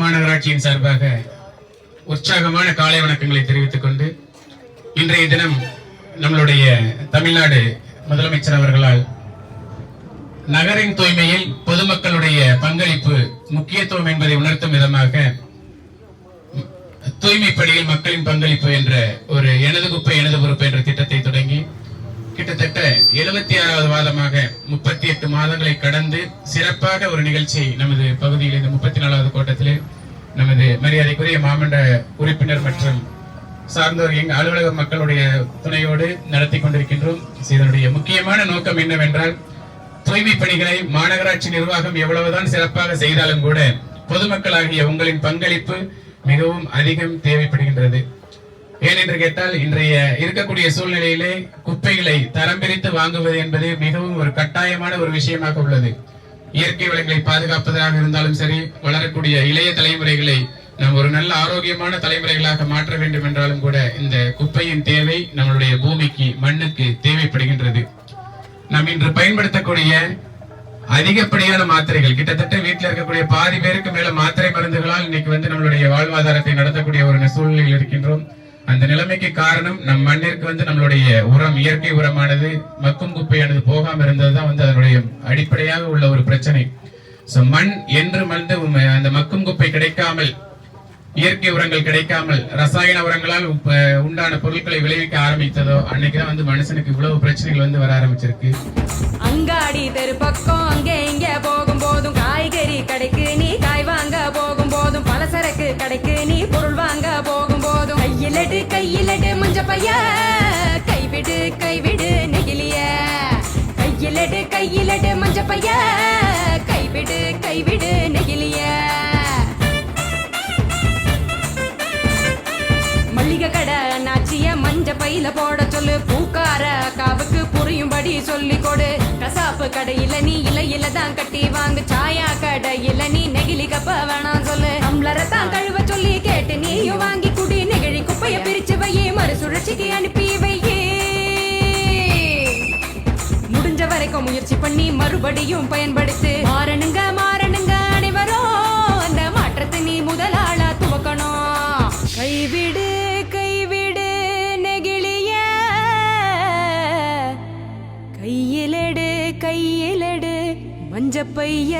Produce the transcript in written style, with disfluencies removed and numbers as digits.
மாநகராட்சியின் சார்பாக உற்சாகமான காலை வணக்கங்களை தெரிவித்துக் கொண்டு இன்றைய தினம் நம்மளுடைய தமிழ்நாடு முதலமைச்சர் அவர்களால் நகரின் தூய்மையில் பொதுமக்களுடைய பங்களிப்பு முக்கியத்துவம் என்பதை உணர்த்தும் விதமாக தூய்மை பணியில் மக்களின் பங்களிப்பு என்ற ஒரு எனது குப்பை எனது பொறுப்பு என்ற திட்டத்தை தொடங்கி கிட்டத்தட்ட 76வது மாதமாக 38 மாதங்களை கடந்து சிறப்பாக ஒரு நிகழ்ச்சி நமது பகுதியில் இந்த 34வது கோட்டத்திலே நமது மரியாதைக்குரிய மாமன்ற உறுப்பினர் மற்றும் சார்ந்தோர் அலுவலக மக்களுடைய துணையோடு நடத்தி கொண்டிருக்கின்றோம். இதனுடைய முக்கியமான நோக்கம் என்னவென்றால் தூய்மை பணிகளை மாநகராட்சி நிர்வாகம் எவ்வளவுதான் சிறப்பாக செய்தாலும் கூட பொதுமக்களாகிய உங்களின் பங்களிப்பு மிகவும் அதிகம் தேவைப்படுகின்றது. ஏனென்று கேட்டால் இன்றைய இருக்கக்கூடிய சூழ்நிலையிலே குப்பைகளை தரம் பிரித்து வாங்குவது என்பது மிகவும் ஒரு கட்டாயமான ஒரு விஷயமாக உள்ளது. இயற்கை வளங்களை பாதுகாப்பதாக இருந்தாலும் சரி, வளரக்கூடிய இளைய தலைமுறைகளை நாம் ஒரு நல்ல ஆரோக்கியமான தலைமுறைகளாக மாற்ற வேண்டும் என்றாலும் கூட இந்த குப்பையின் தேவை நம்மளுடைய பூமிக்கு மண்ணுக்கு தேவைப்படுகின்றது. நாம் இன்று பயன்படுத்தக்கூடிய அதிகப்படியான மாத்திரைகள் கிட்டத்தட்ட வீட்டில் இருக்கக்கூடிய பாதி பேருக்கு மேல மாத்திரை மருந்துகளால் இன்னைக்கு நம்மளுடைய வாழ்வாதாரத்தை நடத்தக்கூடிய ஒரு சூழ்நிலையில் இருக்கின்றோம். அந்த நிலைமைக்கு காரணம் நம் மண்ணிற்கு நம்மளுடைய உரம் இயற்கை உரமானது மக்கும் குப்பையானது போகாம இருந்ததுதான் அதனுடைய அடிப்படையாக உள்ள ஒரு பிரச்சனை. மண் என்று அந்த மக்கும் குப்பை கிடைக்காமல் இயற்கை உரங்கள் கிடைக்காமல் ரசாயன உரங்களால் உண்டான பொருட்களை விளைவிக்க ஆரம்பித்ததோ அன்னைக்குதான் மனுஷனுக்கு இவ்வளவு பிரச்சனைகள் வர ஆரம்பிச்சிருக்கு. அங்காடி தெரு பக்கம் அங்கே இங்க போகும் போதும் காய்கறி கடைக்கு நீ காய் வாங்க போகும் போதும் பலசரக்கு கடைக்கு நீ பொருள் வாங்க போகும் போதும் கையிலட்டு மஞ்ச பைய கைவிடு நெகிலிய கையிலட்டு மஞ்ச பைய கைவிடு நெகிலிய மல்லிகை கடை நாச்சிய மஞ்ச பையில போட சொல்லு. பூக்கார காவுக்கு புரியும்படி சொல்லி கொடு. கசாப்பு கடையில நீ இலையில தான் கட்டி வாங்கு. சாயா கடையில நீ நெகிழி கப்ப வேணாம் சொல்லு. டம்ளரை தான் கழுவ சொல்லி கேட்டு நீயும் வாங்கி குடி. நெகிழி குப்பைய பிரிச்சு வையே மறுசுழற்சிக்கு அனுப்பி வையே. முடிஞ்ச வரைக்கும் முயற்சி பண்ணி மறுபடியும் பயன்படுத்து. மாறணுங்க அனைவரும் அந்த மாற்றத்தை நீ முதலாளா துவக்கணும். கைவிடு நெகிழிய கையிலடு மஞ்சப்பைய